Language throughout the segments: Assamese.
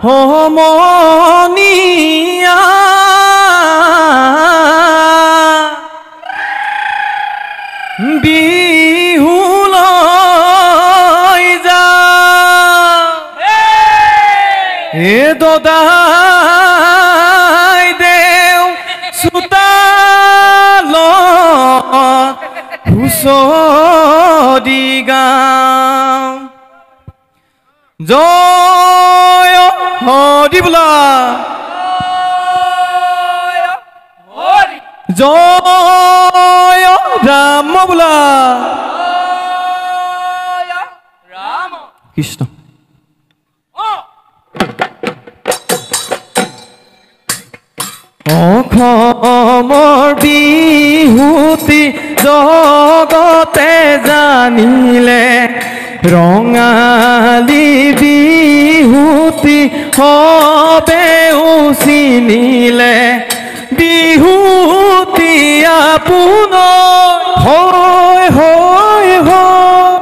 সমনীয়া বিহুলৈ যা হে দদাই দেও চোতালত হুঁচৰি গাওঁ জয় হৰি বোলা জয় ৰাম বোলা কৃষ্ণ অসমৰ বিহুতি জগতে জানিলে ৰঙালী বিহুতি হবে চিনিলে বিহুতি আপোনাৰ হয় হয় হয়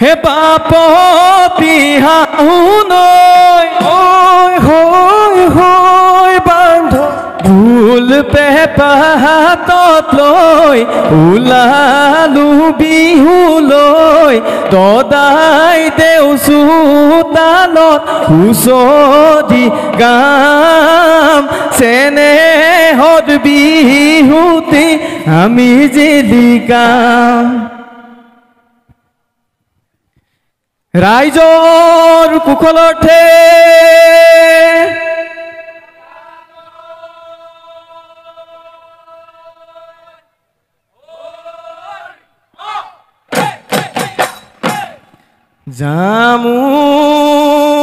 হে বাপতি হাহুনৈ হয় হয় হয় বান্ধ ঢোল পেঁপা হাতত লৈ ওলালো বিহুলৈ দদাই দেও চোতালত হুঁচৰি গাম চেনেহত বিহুতি আমি জিলিকাম ৰাইজৰ কুশলৰ্থে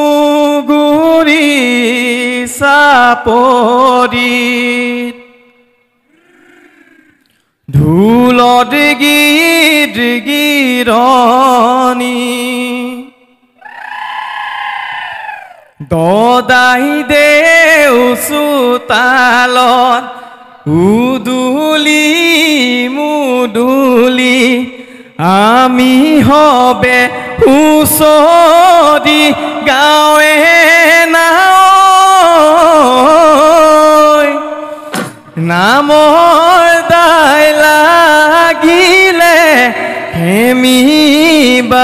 জামুগুৰি চাপৰিত ঢোলত গীত গিৰণী দদাই দেও চোতালত উদুলি মুদুলি আমি হবে হুঁচৰি গাঁৱে নাৱৈ নামৰ দাই লাগিলে হেমিবাঐ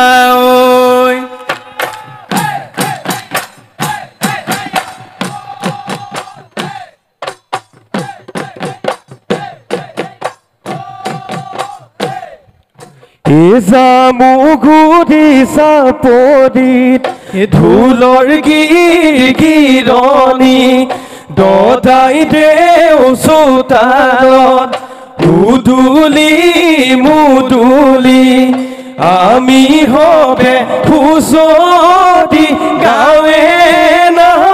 জামুগুৰি চাপৰিত ঢোলৰ গিৰণী দদাই দেও চোতালত উদুলি মুদুলি আমি হবে হুঁচৰি গাঁৱে নহয়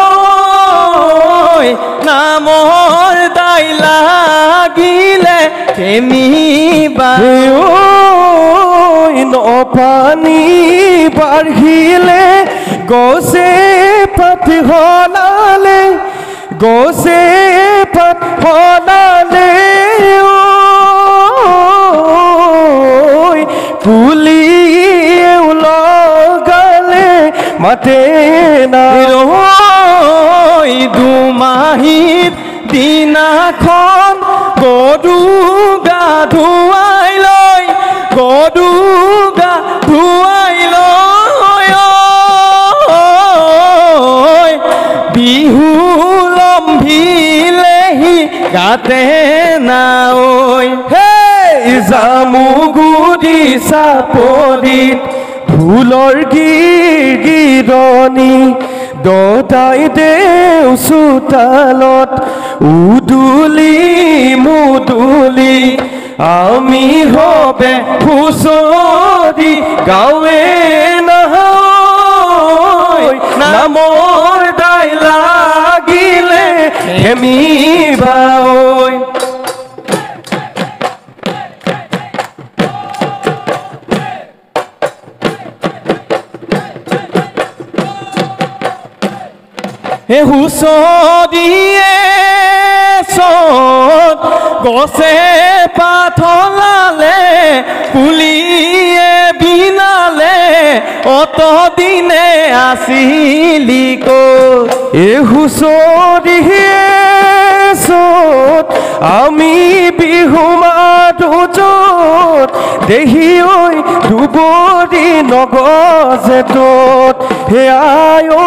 নামৰ দাই লাগিলে কেনিবা নপানী বাঢ়িলে গছে পাত সলালে গছে পাত সলালে পুলিয়ে লগালে মাতে নাই দুমাহীত দিনাখন গৰু গা ধুৱাই লৈ গৰু গা ধুৱাই লৈ বিহু লম্ভিলেহি গাতে নাঐ হে জামুগুৰি চাপৰিত ঢোলৰ গিৰণী দদাই দেও চোতালত উদুলি মুদুলি আমি হবে হুঁচৰি গাঁৱে নহয় নামৰ দাই লাগিলে হেমিবাঐ হে হুঁচৰিয়ে চত গছে পাত সলালে পুলিয়ে বিনালে অত দিনে আসিলি ক'ত এ হুঁচৰিয়ে চত আমি বিহু মাতো য'ত দেহি ঐ দুবৰি নগজে তত হে আই ঐ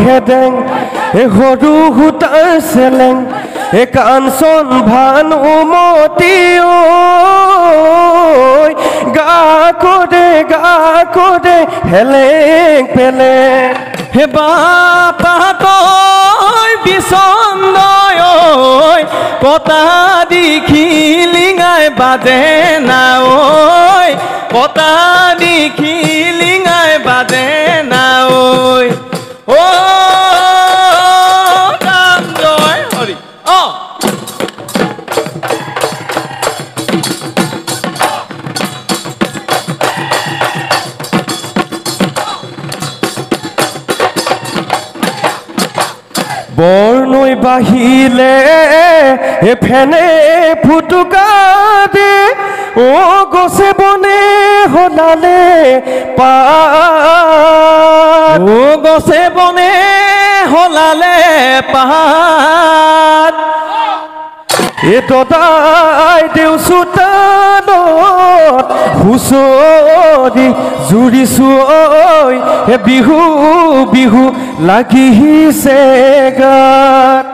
হেদেং হে সৰু সূতাৰ চেলেং হে কাঞ্চন ভানুমতী ঐ গা কৰে হেলেং পেলেং হে বাপাতই বিচন্দয় কটা দেখি লিঙাই বাজে না ঐ কটা দেখি লিঙাই বাজে না ঐ ও ৰাম জয় হৰি বৰনৈ বাহিলে হে ফেনে ফুটুকা দে ও গছে বনে হলালে পাত ও গছে বনে হলালে পাত এ দদাই দেউ চোতালত হুঁচৰি জুৰিছো ঐ হে বিহু বিহু লাগিছে গাত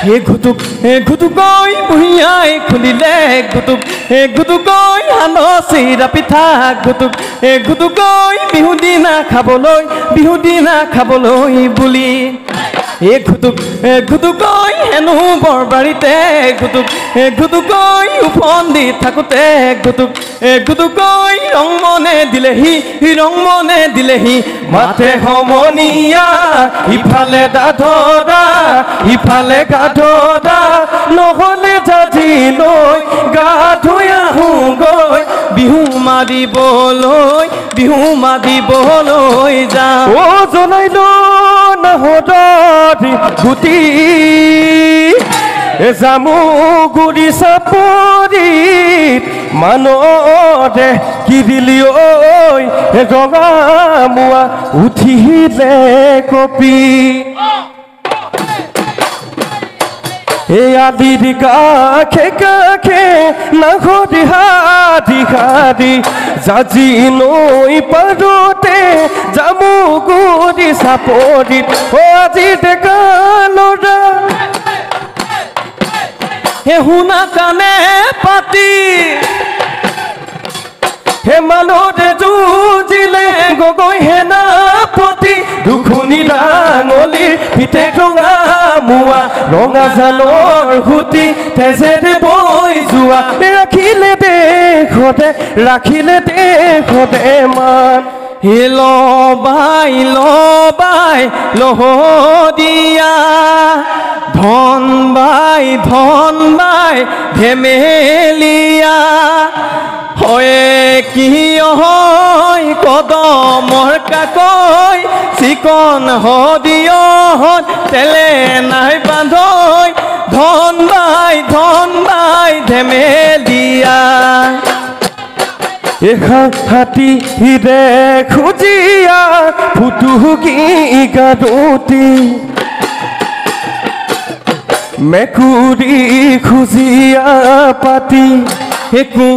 হে ঘুটুকৈ ভূঞাই খুলিলে ঘুটুকৈ সান চিৰা পিঠা ঘুটুকৈ বিহু দিনা খাবলৈ বুলি হে ঘুটুকৈ হেনো বৰবাৰীতে ঘুটুকৈ উফন দি থাকোঁতে ঘুটুকৈ ৰং মনে দিলেহি মাতে সমনীয়া ইফালে দাধৰা ইফালে গাধৰা নহ'লে জাজি লৈ গা ধুই আহোঁগৈ বিহু মাৰিবলৈ যাওঁ ও জনাইল নাহদৰি গুটি জামুগুৰি চাপৰিত মানৰে কিৰিলি ঐ ৰঙা মোৱা উঠিলে কপি এই আদিৰ কাষে নাঘৰি হাৰি জাজি নৈ পাৰতে জামুগুৰি চাপৰিত আজি ডেকা ল'ৰা হে শুনা কাণে পাতি হে মানতে যুঁজিলে গগৈ সেনাপতি দুখুনি ডাঙলি পিঠে ৰঙা মোৱা ৰঙা জালৰ সুতি তেজেৰে বৈ যোৱা ৰাখিলে দেশতে মান হে লবাই লহদিয়া ধন বাই ধেমেলিয়া হয়ে কি হয় কদমৰ কাকৈ চিকন হদিয়ত তেলে নাই বান্ধৈ ধন বাই ধেমেলিয়া হাতীৰে খুজিয়া ফুটুকি গাৰুতি মেকুৰী খুজিয়া পাতি একো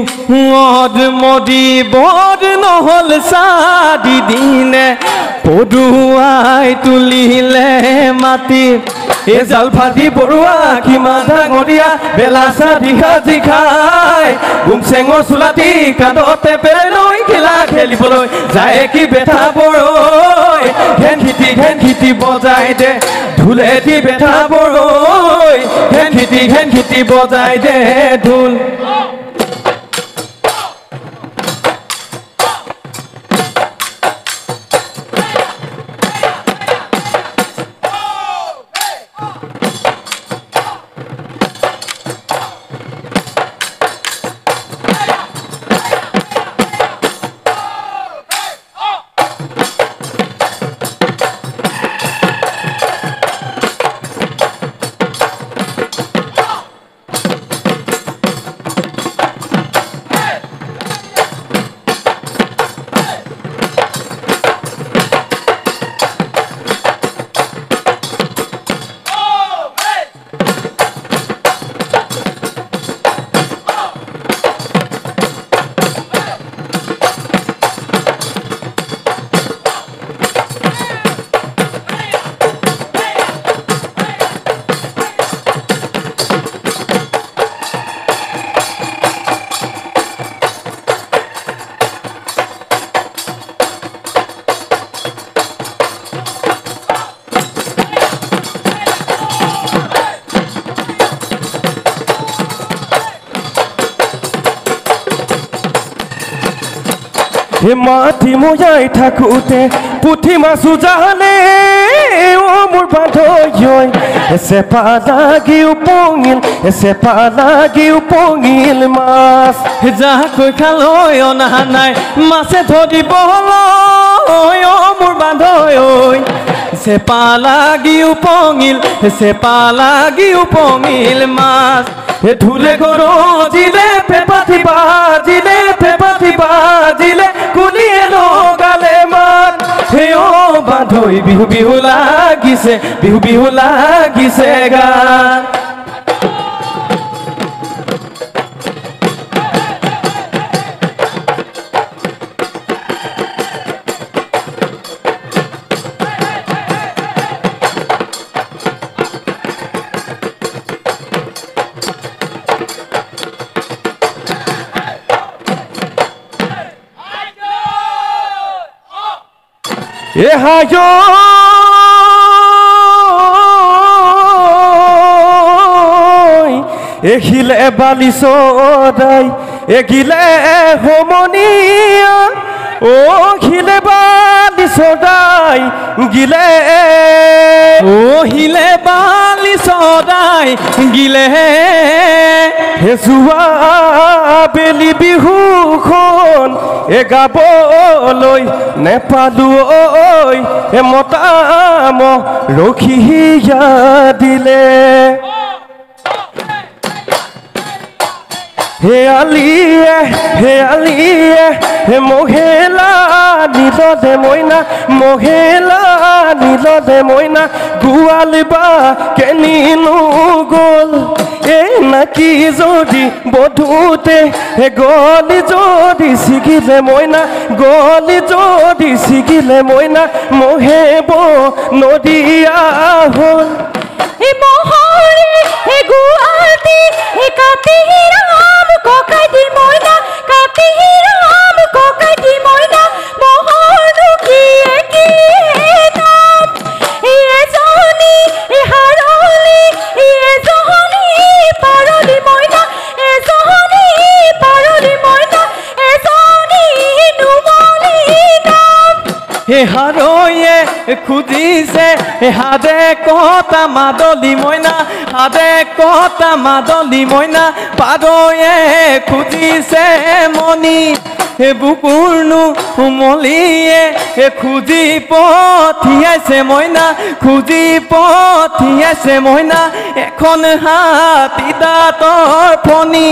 মদি বদ নহ'ল চাদি দিনে পদুৱাই তুলিলে মাটি এ জাল ফাটি বৰুৱা কিমান ডাঙৰীয়া বেলা চাদি সাজি খাই গুমচেঙৰ চোলাটি কান্ধতে পেলাই খেলা খেলিবলৈ যায় কি বেঠা বৰৈ ঘেন খিটি বজাই দে ঢোলেদি বেঠা বৰৈ ঘেন খিটি বজাই দে ঢোল হে মাটি মজাই থাকোঁতে পুঠি মাছো জালে মোৰ বান্ধৈ চেপা লাগি উপঙিল মাছ যাকৈ খালৈ অনা নাই মাছে ধৰিবলৈ মোৰ বান্ধৈ চেপা লাগি উপঙিল মাছ ধুলে গৰজিলে পেপাথি বাজিলে কুলিয়ে লগালে মান হে অ বান্ধৈ বিহু লাগিছে গান এখিলে বালি চদাই এগিলে হোমনিয়া খিলে বালি চদাই গিলে হিলে বালি চদাই গিলে যোৱা বেলি বিহুখন গাবলৈ নেপালো মতাম ৰখিয়া দিলে হে আলিয়ে মহিলা নীলদে মইনা গোৱাল বা কেনিনো গ'ল নাকি যদি বধুতে গলি যদি ছিগিলে মইনা মহেব নদীয়া হ'ল হাৰয়ে খুজিছে হাদে কটা মাদলি মইনা পাৰয়ে খুজিছে মণি বুকুৰনো মলিয়ে খুজি পঠিয়াইছে মইনা এখন হাতী দাঁতৰ ফণি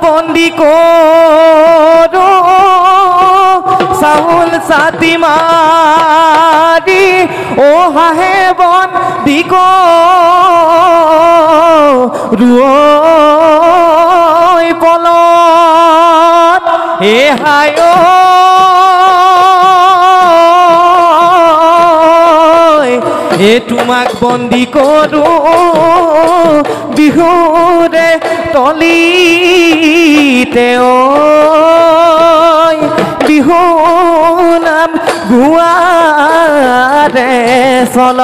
বন্দী কৰো চাউল ছাতি মাৰি হাহে বন্দী কৰো হে হায় এ তোমাক বন্দী কৰো বিহুৰে তলিতে বিহু নাম গুৱাৰে চল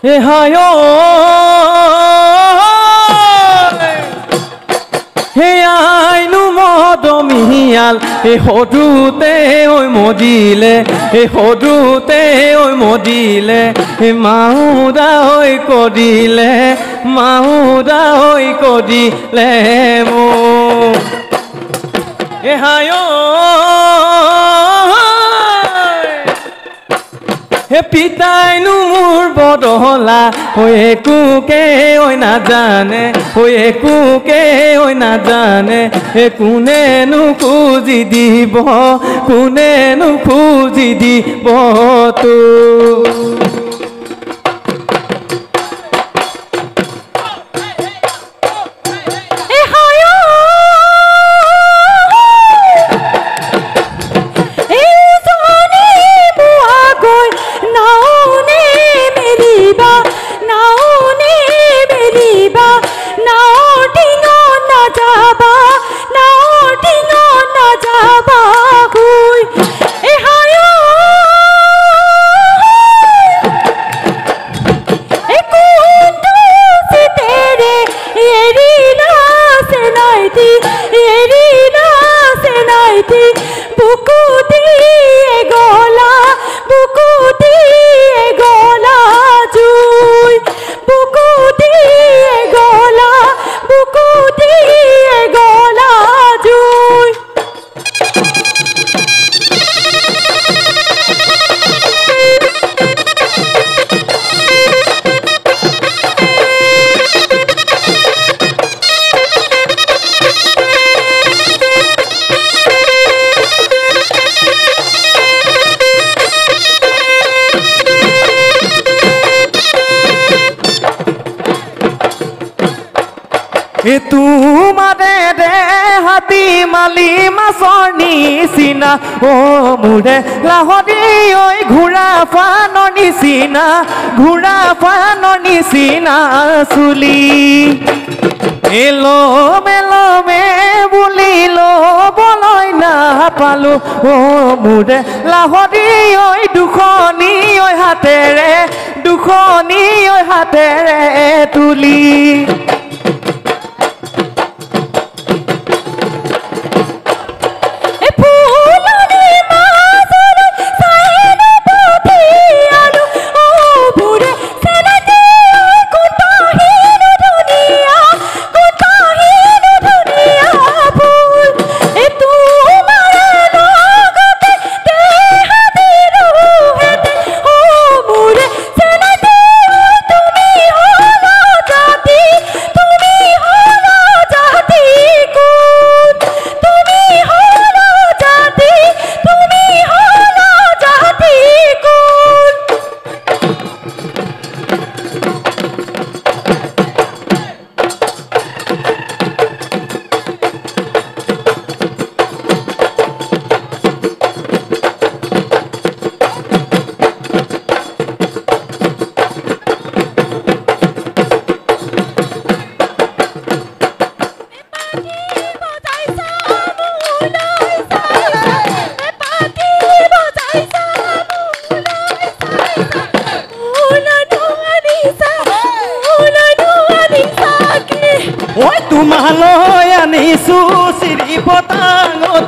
হে হায় হে আইনু মদমিয়াল হে সৰুতে ঐ মদিলে হে সৰুতে ঐ মদিলে হে মাউদা ঐ কৰিলে মাউদা ঐ কৰিলে মোক হে হায় হে পিতাইনো মোৰ বদলা হৈ একোকে ঐ নাজানে হৈ একোকে ঐ নাজানে হে কোনেনো খুজি দিব কোনেনো খুজি দিব তো এ তোমাৰে দে হাতী মালি মাছৰ নিচিনা ও মোৰে লাহৰি ঐ ঘোঁৰা ফানৰ নিচিনা ঘোঁৰা ফানৰ নিচিনা চুলি এলমে লমে বুলি ল'বলৈ নাপালো ও মোৰে লাহৰি ঐ দুখনি ঐ হাতেৰে দুখনি ঐ হাতেৰে তুলি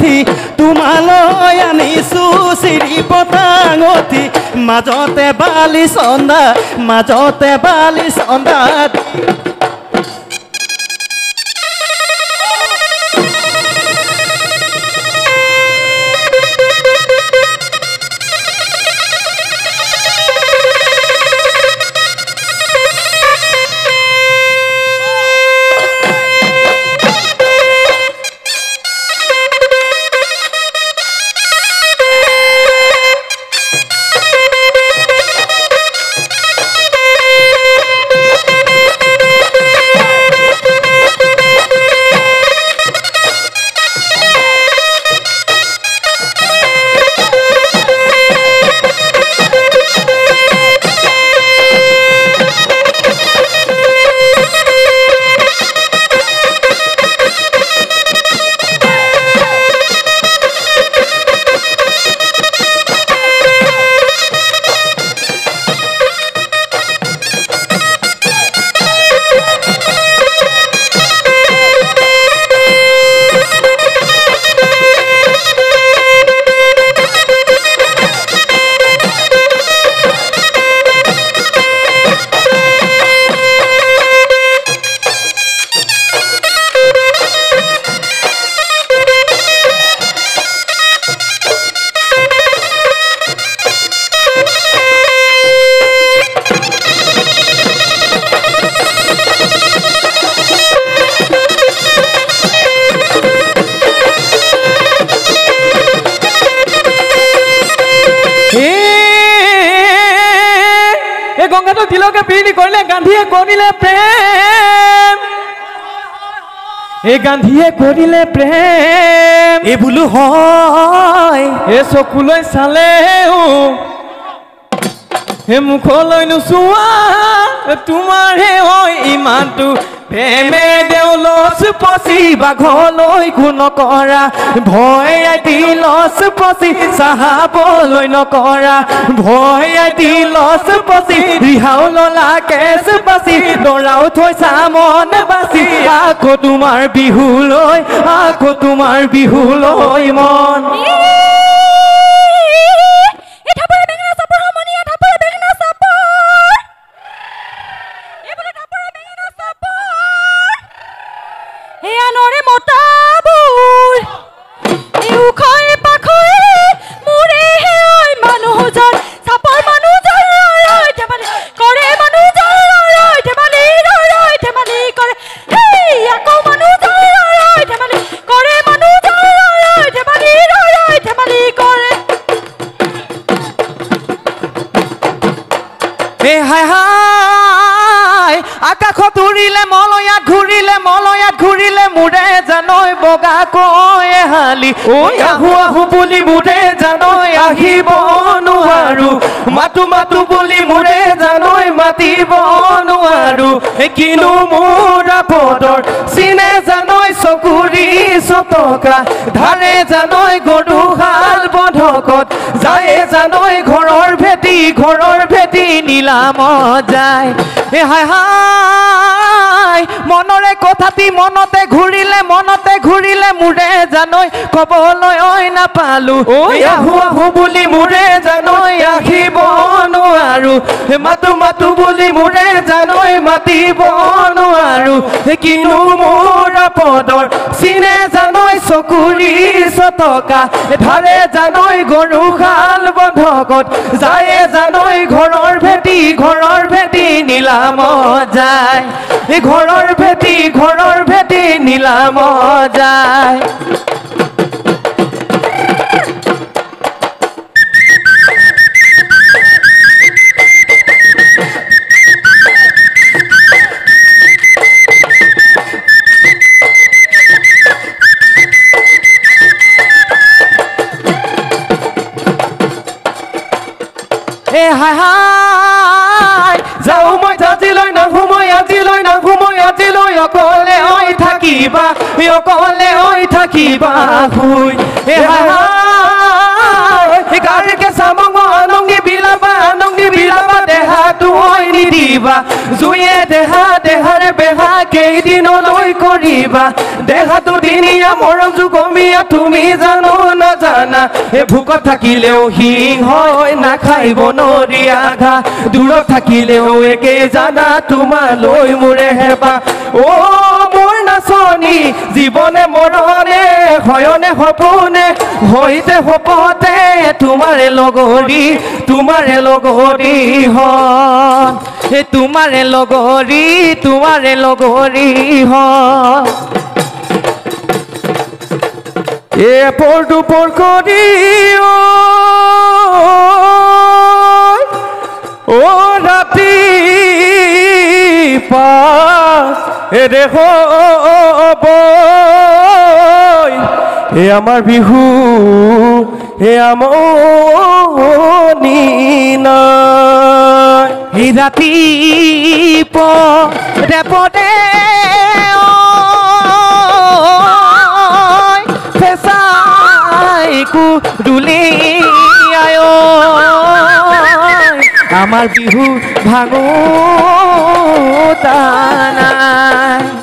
ডাঙঠি তোমালৈ আনিছো চিৰি পতাঙঠি মাজতে বালি চন্দা গংগাটো তিলকে পিৰি কৰিলে গান্ধীয়ে কৰিলে প্ৰেম এই গান্ধীয়ে কৰিলে প্ৰেম এই বোলো হয় এই চকুলৈ চালেও এই মুখলৈ নোচোৱা তোমাৰহে হয় ইমানটো প্ৰেমে দেউলচ পচি বাঘলৈ গুণ কৰা ভয় দিলচ পচি চাহাবলৈ নকৰা ভয় দিলচ পচি ৰিহাও ললা কেচ বাচি দৰাও থৈছা মন বাচি আকৌ তোমাৰ বিহুলৈ মন নৰে মতাবোৰ উখৈ পাখৈ মোৰে ঐ মানুহজন চাপৰ মানুহজন ৰৈ ধেমালি কৰে মানুহজন ৰৈ ধেমালি কৰে আকৌ মানুহজন ৰৈ ধেমালি কৰে মানুহজন ৰৈ ধেমালি কৰে হাই হাই আকাশত উৰিলে মলয়াত ঘূৰিলে মোৰে জানৈ বগা কয় হালি ঐ আহু আহু বুলি মোৰে জানৈ আহিব নোৱাৰো মাতো বুলি মোৰে জানৈ মাতিব নোৱাৰো কিনো মোৰ আপদৰ চিনে জানৈ চকুৰি চটকা ধাৰে জানৈ গৰুহাল বন্ধকত যায় জানৈ ঘৰৰ ভেটি নীলামত যায় হাই হাই মনৰে কথাটি মনতে ঘূৰিলে মোৰে জানৈ কবলৈ নাপালো আহু বুলি মোৰে জানৈ আহিব নোৱাৰো মাতো বুলি মোৰে জানৈ মাতিব নোৱাৰো কিনো মোৰ আপদৰ চিনে জানৈ চকুৰি চটকা ধাৰে জানৈ গৰুহাল বন্ধকত যায় জানৈ ঘৰৰ ভেটি নীলামত যায় ঘৰৰ ভেটি নীলামত যায় হাই হাই যাও মই আজিলৈ নাঘুমৈ অকলে ঐ থাকিবা শুই হাই হাই গাড়ীকে চামং আনংগী বিলাবা দেহাটো ঐ নিদিবা জুয়ে দেহাৰে বেহা কেইদিনলৈ কৰিবা দেহাটো দিনীয়া মৰম যুগমীয়া তুমি জানো নাজানা ভোকত থাকিলেও সিং হয় নাখাই বনৰীয়া ঘাঁহ দূৰত থাকিলেও একে জানা তোমালৈ মোৰে হেঁপাহ অ মোৰ নাচনী জীৱনে মৰণে হয়নে সপোনে হৈতে সপতে তোমাৰে লগৰী হন তোমাৰে লগৰী হন এপৰ দুপৰ কৰি অ ৰাতি পা এৰে হ'ব এ আমাৰ বিহু এ আমনি নাই এই ৰাতিপুৱা পদে ফেঁচাইকো দুলিয়াই আমাৰ বিহু ভাঙোতা নাই